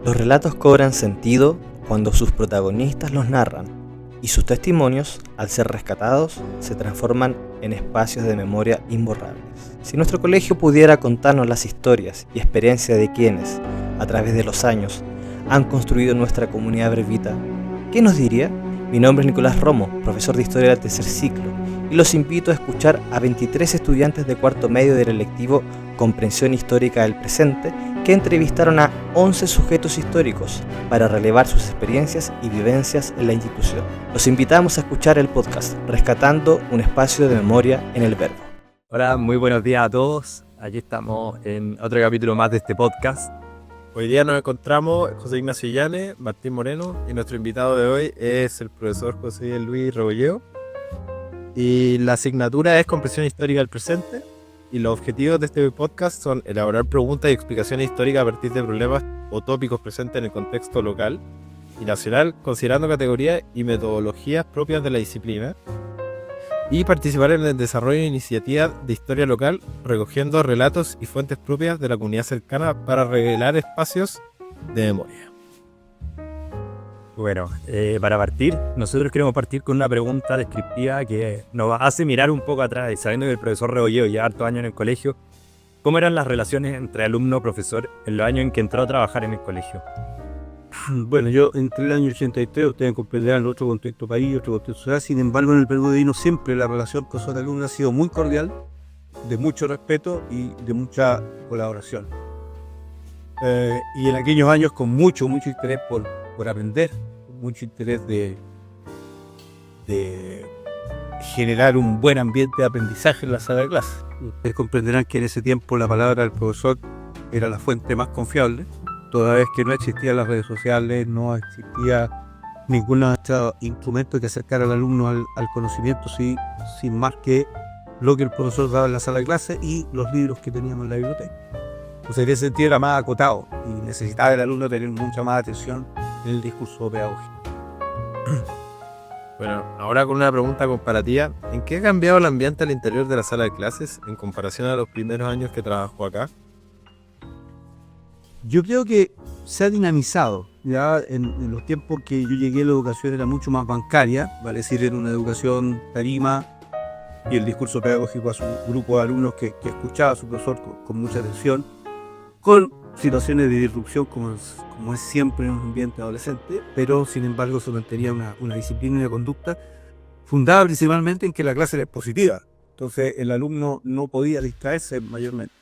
Los relatos cobran sentido cuando sus protagonistas los narran, y sus testimonios, al ser rescatados, se transforman en espacios de memoria imborrables. Si nuestro colegio pudiera contarnos las historias y experiencias de quienes, a través de los años, han construido nuestra comunidad brevita, ¿qué nos diría? Mi nombre es Nicolás Romo, profesor de Historia del tercer ciclo, y los invito a escuchar a 23 estudiantes de cuarto medio del electivo Comprensión Histórica del Presente, que entrevistaron a 11 sujetos históricos para relevar sus experiencias y vivencias en la institución. Los invitamos a escuchar el podcast Rescatando un espacio de memoria en el verbo. Hola, muy buenos días a todos. Aquí estamos en otro capítulo más de este podcast. Hoy día nos encontramos José Ignacio Llanes, Martín Moreno, y nuestro invitado de hoy es el profesor José Luis Rebolleo. Y la asignatura es Comprensión Histórica del Presente, y los objetivos de este podcast son elaborar preguntas y explicaciones históricas a partir de problemas o tópicos presentes en el contexto local y nacional, considerando categorías y metodologías propias de la disciplina, y participar en el desarrollo de iniciativas de historia local, recogiendo relatos y fuentes propias de la comunidad cercana para revelar espacios de memoria. Bueno, para partir, nosotros queremos partir con una pregunta descriptiva que nos hace mirar un poco atrás, y sabiendo que el profesor Rebolleo lleva hartos años en el colegio, ¿cómo eran las relaciones entre alumno-profesor en los años en que entró a trabajar en el colegio? Bueno, yo entré en el año 83, ustedes comprenderán otro contexto país, otro contexto social. Sin embargo, en el Verbo Divino siempre la relación profesor-alumno ha sido muy cordial, de mucho respeto y de mucha colaboración. Y en aquellos años con mucho interés por aprender, mucho interés de generar un buen ambiente de aprendizaje en la sala de clase. Ustedes comprenderán que en ese tiempo la palabra del profesor era la fuente más confiable, toda vez que no existían las redes sociales, no existía ningún otro instrumento que acercara al alumno al conocimiento, sin más que lo que el profesor daba en la sala de clase y los libros que teníamos en la biblioteca. Entonces en ese sentido era más acotado y necesitaba el alumno tener mucha más atención en el discurso pedagógico. Bueno, ahora con una pregunta comparativa, ¿en qué ha cambiado el ambiente al interior de la sala de clases en comparación a los primeros años que trabajó acá? Yo creo que se ha dinamizado. Ya en los tiempos que yo llegué, la educación era mucho más bancaria, vale decir, era una educación tarima y el discurso pedagógico a su grupo de alumnos que escuchaba a su profesor con mucha atención, con situaciones de disrupción como es siempre en un ambiente adolescente, pero sin embargo se mantenía una disciplina y una conducta fundada principalmente en que la clase era expositiva. Entonces el alumno no podía distraerse mayormente.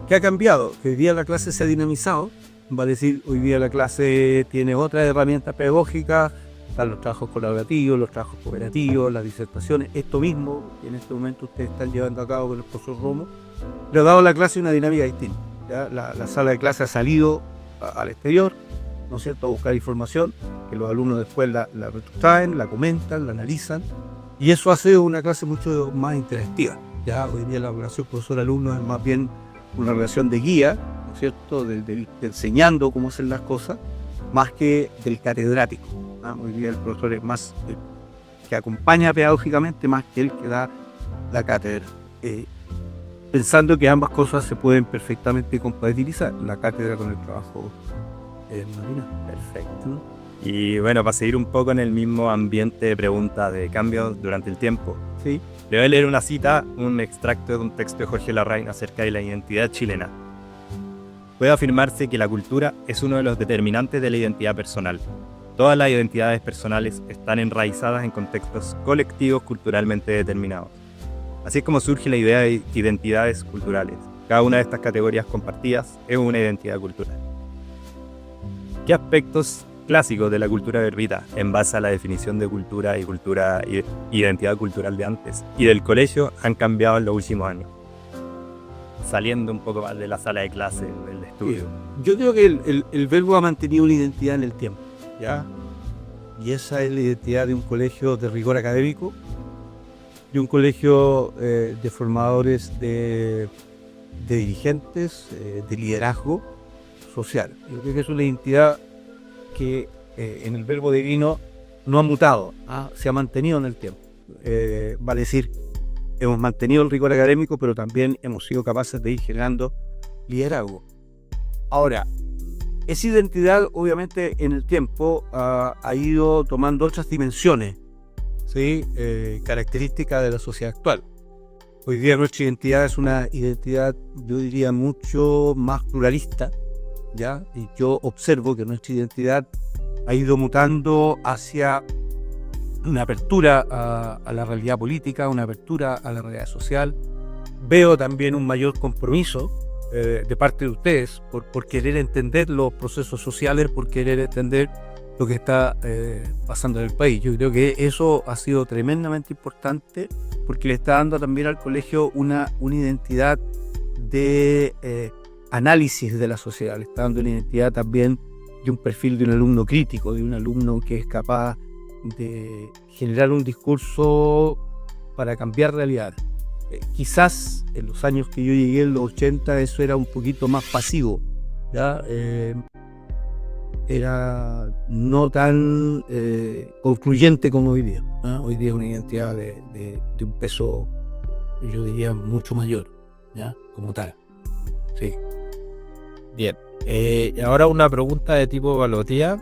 ¿Qué ha cambiado? Que hoy día la clase se ha dinamizado, va a decir, hoy día la clase tiene otras herramientas pedagógicas, están los trabajos colaborativos, los trabajos cooperativos, las disertaciones, esto mismo que en este momento ustedes están llevando a cabo con el profesor Romo, le ha dado a la clase una dinámica distinta. ¿Ya? La sala de clase ha salido al exterior, ¿no es cierto?, a buscar información, que los alumnos después la retrotraen, la comentan, la analizan, y eso hace una clase mucho más interactiva. Ya hoy día la relación profesor-alumno es más bien una relación de guía, ¿no es cierto?, de enseñando cómo hacer las cosas, más que del catedrático. Hoy día el profesor es más que acompaña pedagógicamente más que el que da la cátedra. Pensando que ambas cosas se pueden perfectamente compatibilizar, la cátedra con el trabajo marina. Perfecto. Y bueno, para seguir un poco en el mismo ambiente de preguntas de cambios durante el tiempo, Sí. le voy a leer una cita, un extracto de un texto de Jorge Larraín acerca de la identidad chilena. Puede afirmarse que la cultura es uno de los determinantes de la identidad personal. Todas las identidades personales están enraizadas en contextos colectivos culturalmente determinados. Así es como surge la idea de identidades culturales. Cada una de estas categorías compartidas es una identidad cultural. ¿Qué aspectos clásicos de la cultura verbita, en base a la definición de cultura y identidad cultural de antes y del colegio, han cambiado en los últimos años? Saliendo un poco más de la sala de clase, del estudio. Yo creo que el verbo ha mantenido una identidad en el tiempo, ¿ya? Y esa es la identidad de un colegio de rigor académico, de un colegio de formadores de dirigentes, de liderazgo social. Yo creo que es una identidad que en el Verbo Divino no ha mutado, se ha mantenido en el tiempo. Vale decir, hemos mantenido el rigor académico, pero también hemos sido capaces de ir generando liderazgo. Ahora, esa identidad, obviamente, en el tiempo ha ido tomando otras dimensiones, ¿sí? Características de la sociedad actual. Hoy día nuestra identidad es una identidad, yo diría, mucho más pluralista, ¿ya? Y yo observo que nuestra identidad ha ido mutando hacia una apertura a la realidad política, una apertura a la realidad social. Veo también un mayor compromiso de parte de ustedes por querer entender los procesos sociales, por querer entender lo que está pasando en el país. Yo creo que eso ha sido tremendamente importante porque le está dando también al colegio una identidad de análisis de la sociedad, le está dando una identidad también de un perfil de un alumno crítico, de un alumno que es capaz de generar un discurso para cambiar realidades. Quizás en los años que yo llegué, en los 80, eso era un poquito más pasivo, ¿ya? Era no tan concluyente como hoy día, ¿no? Hoy día es una identidad de un peso, yo diría, mucho mayor, ¿ya? Como tal. Sí. Bien. Y ahora una pregunta de tipo evaluativa.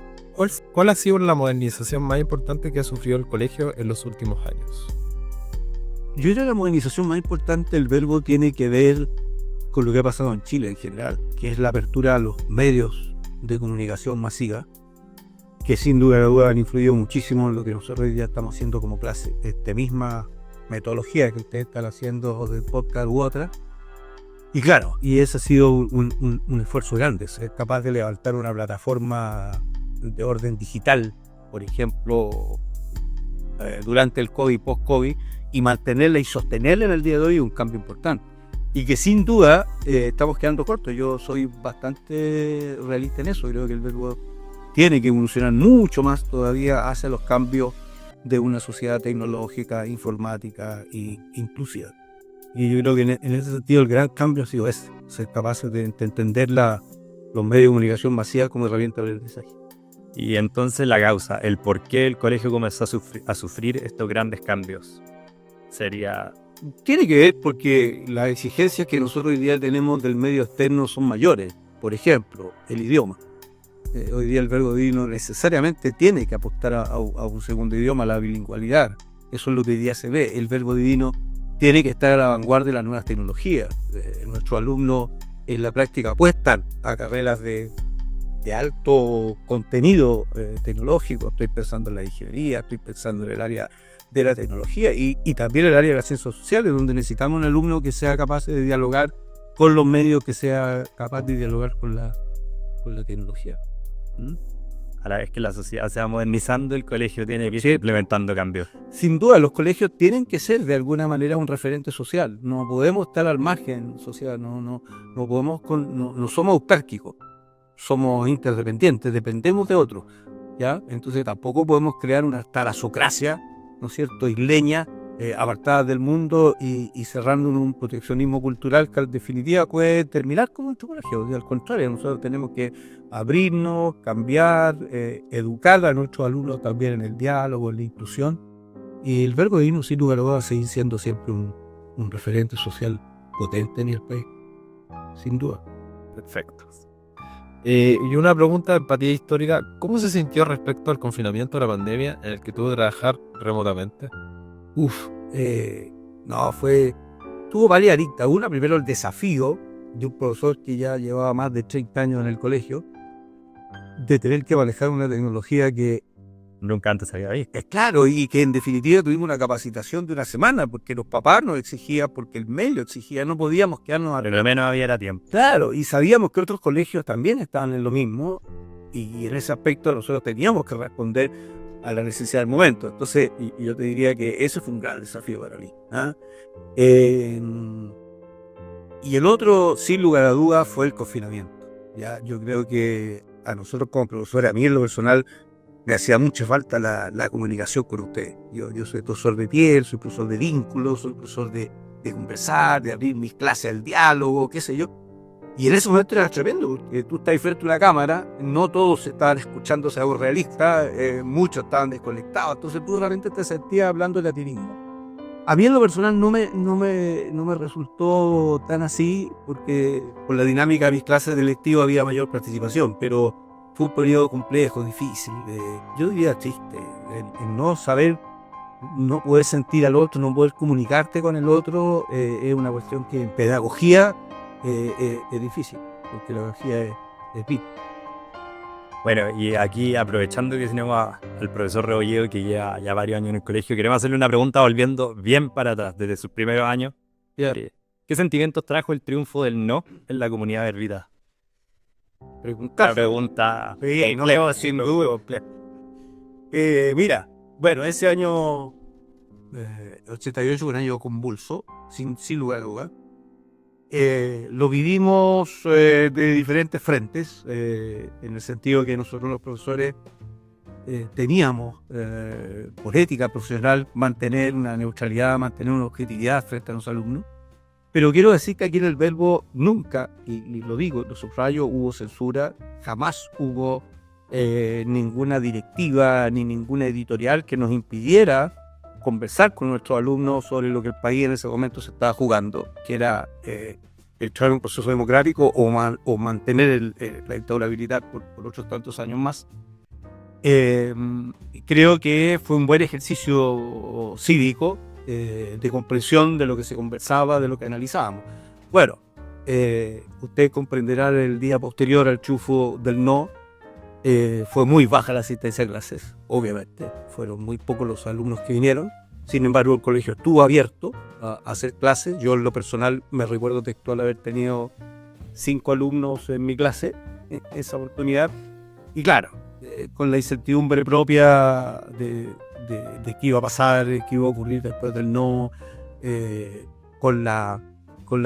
¿Cuál ha sido la modernización más importante que ha sufrido el colegio en los últimos años? Yo creo que la modernización más importante del verbo tiene que ver con lo que ha pasado en Chile en general, que es la apertura a los medios de comunicación masiva, que sin duda han influido muchísimo en lo que nosotros hoy día estamos haciendo como clase. Esta misma metodología que ustedes están haciendo del podcast u otra. Y claro, y ese ha sido un esfuerzo grande, ser capaz de levantar una plataforma de orden digital, por ejemplo, durante el COVID, post-COVID, y mantenerla y sostenerla en el día de hoy es un cambio importante. Y que sin duda estamos quedando cortos. Yo soy bastante realista en eso. Creo que el verbo tiene que evolucionar mucho más todavía hacia los cambios de una sociedad tecnológica, informática e inclusiva. Y yo creo que en ese sentido el gran cambio ha sido ese, ser capaces de entender los medios de comunicación masiva como herramienta de aprendizaje. Y entonces la causa, el por qué el colegio comenzó a sufrir estos grandes cambios, sería... Tiene que ver porque las exigencias que nosotros hoy día tenemos del medio externo son mayores. Por ejemplo, el idioma. Hoy día el verbo divino necesariamente tiene que apostar a un segundo idioma, a la bilingüalidad. Eso es lo que hoy día se ve. El verbo divino tiene que estar a la vanguardia de las nuevas tecnologías. Nuestros alumnos en la práctica apuestan a carreras de alto contenido tecnológico. Estoy pensando en la ingeniería, estoy pensando en el área de la tecnología y también el área de las ciencias sociales, donde necesitamos un alumno que sea capaz de dialogar con los medios, que sea capaz de dialogar con la tecnología. A la vez que la sociedad se va modernizando, el colegio tiene que ir implementando cambios. Sin duda, los colegios tienen que ser de alguna manera un referente social. No podemos estar al margen social, no somos autárquicos, somos interdependientes, dependemos de otros, ¿ya? Entonces tampoco podemos crear una talasocracia, ¿no es cierto?, isleña, apartada del mundo y cerrando en un proteccionismo cultural que en definitiva puede terminar como nuestro colegio. Al contrario, nosotros tenemos que abrirnos, cambiar, educar a nuestros alumnos también en el diálogo, en la inclusión. Y el verbo divino, sin lugar a dudas, va a seguir siendo siempre un referente social potente en el país, sin duda. Perfecto. Y una pregunta de empatía histórica. ¿Cómo se sintió respecto al confinamiento de la pandemia en el que tuvo que trabajar remotamente? Tuvo varias aristas. Una, primero, el desafío de un profesor que ya llevaba más de 30 años en el colegio, de tener que manejar una tecnología que Nunca antes había visto. es claro, y que en definitiva tuvimos una capacitación de una semana, porque los papás nos exigían, porque el mail lo exigía, no podíamos quedarnos Pero lo menos había era tiempo. Claro, y sabíamos que otros colegios también estaban en lo mismo, y en ese aspecto nosotros teníamos que responder a la necesidad del momento. Entonces, y yo te diría que eso fue un gran desafío para mí, ¿ah? Y el otro, sin lugar a dudas, fue el confinamiento. ¿Ya? Yo creo que a nosotros como profesores, a mí en lo personal, me hacía mucha falta la comunicación con ustedes. Yo soy profesor de piel, soy profesor de vínculos, soy profesor de conversar, de abrir mis clases al diálogo, qué sé yo. Y en ese momento era tremendo, porque tú estás frente a una cámara, no todos estaban escuchándose algo realista, muchos estaban desconectados, entonces tú realmente te sentías hablando de ti mismo. A mí en lo personal no me resultó tan así, porque por la dinámica de mis clases de lectivo había mayor participación, pero fue un periodo complejo, difícil, yo diría triste, el no saber, no poder sentir al otro, no poder comunicarte con el otro, es una cuestión que en pedagogía es difícil, porque la pedagogía es vital. Bueno, y aquí aprovechando que tenemos al profesor Rebolledo, que lleva ya varios años en el colegio, queremos hacerle una pregunta volviendo bien para atrás, desde sus primeros años. ¿Qué sentimientos trajo el triunfo del no en la comunidad verbita? La pregunta... Sí, no le voy a decir no dudo. Mira, bueno, ese año 88 fue un año convulso, sin lugar a dudas. Lo vivimos de diferentes frentes, en el sentido que nosotros los profesores teníamos, por ética profesional, mantener una neutralidad, mantener una objetividad frente a los alumnos. Pero quiero decir que aquí en el Verbo nunca, y lo digo, lo subrayo, hubo censura, jamás hubo ninguna directiva ni ninguna editorial que nos impidiera conversar con nuestros alumnos sobre lo que el país en ese momento se estaba jugando, que era entrar en un proceso democrático o mantener la dictadura militar por otros tantos años más. Creo que fue un buen ejercicio cívico de comprensión de lo que se conversaba, de lo que analizábamos. Bueno, usted comprenderá el día posterior al triunfo del no, fue muy baja la asistencia a clases, obviamente. Fueron muy pocos los alumnos que vinieron. Sin embargo, el colegio estuvo abierto a hacer clases. Yo, en lo personal, me recuerdo textual haber tenido 5 alumnos en mi clase en esa oportunidad. Y claro, con la incertidumbre propia de qué iba a pasar, qué iba a ocurrir después del no, con la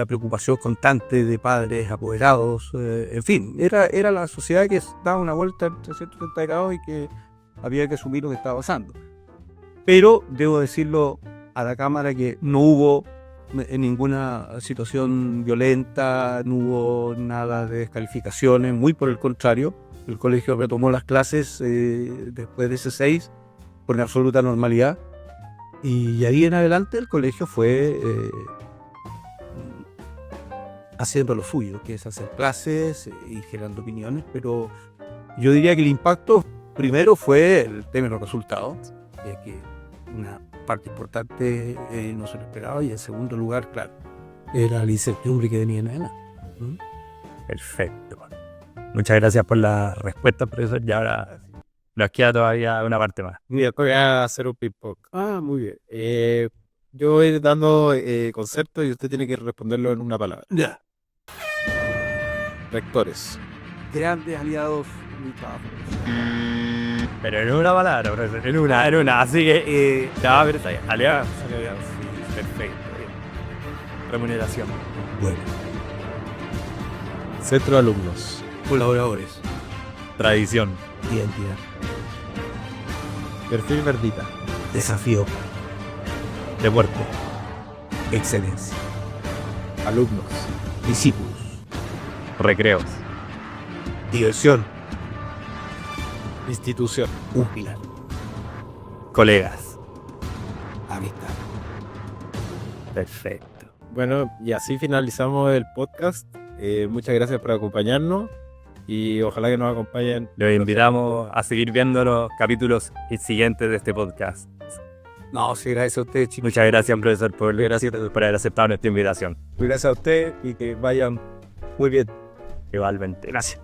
preocupación constante de padres apoderados, en fin, era la sociedad que daba una vuelta en 360 grados y que había que asumir lo que estaba pasando. Pero debo decirlo a la Cámara que no hubo en ninguna situación violenta, no hubo nada de descalificaciones, muy por el contrario, el colegio retomó las clases después de ese 6 con absoluta normalidad, y ahí en adelante el colegio fue haciendo lo suyo, que es hacer clases y generando opiniones, pero yo diría que el impacto primero fue el tema de los resultados, que una parte importante no se lo esperaba, y en segundo lugar, claro, era la incertidumbre que venía en adelante. Perfecto. Muchas gracias por la respuesta, profesor, y ahora nos queda todavía una parte más. Mira, voy a hacer un ping-pong. Muy bien. Yo voy dando conceptos y usted tiene que responderlo en una palabra. Ya. Rectores. Grandes aliados de mi trabajo. Pero en una palabra, profesor, en una. Así que, no, pero está bien. Aliados. Sí, perfecto. Bien. Remuneración. Bueno. Centro de alumnos. Colaboradores. Tradición. Identidad. Perfil verdita. Desafío. Deporte. Excelencia. Alumnos. Discípulos. Recreos. Diversión. Institución. Un pilar. Colegas. Amistad. Perfecto. Bueno, y así finalizamos el podcast. Muchas gracias por acompañarnos y ojalá que nos acompañen. Los invitamos a seguir viendo los capítulos siguientes de este podcast. No, sí, gracias a usted, chicos. Muchas gracias, profesor, por haber aceptado nuestra invitación. Gracias a usted y que vayan muy bien. Igualmente. Gracias.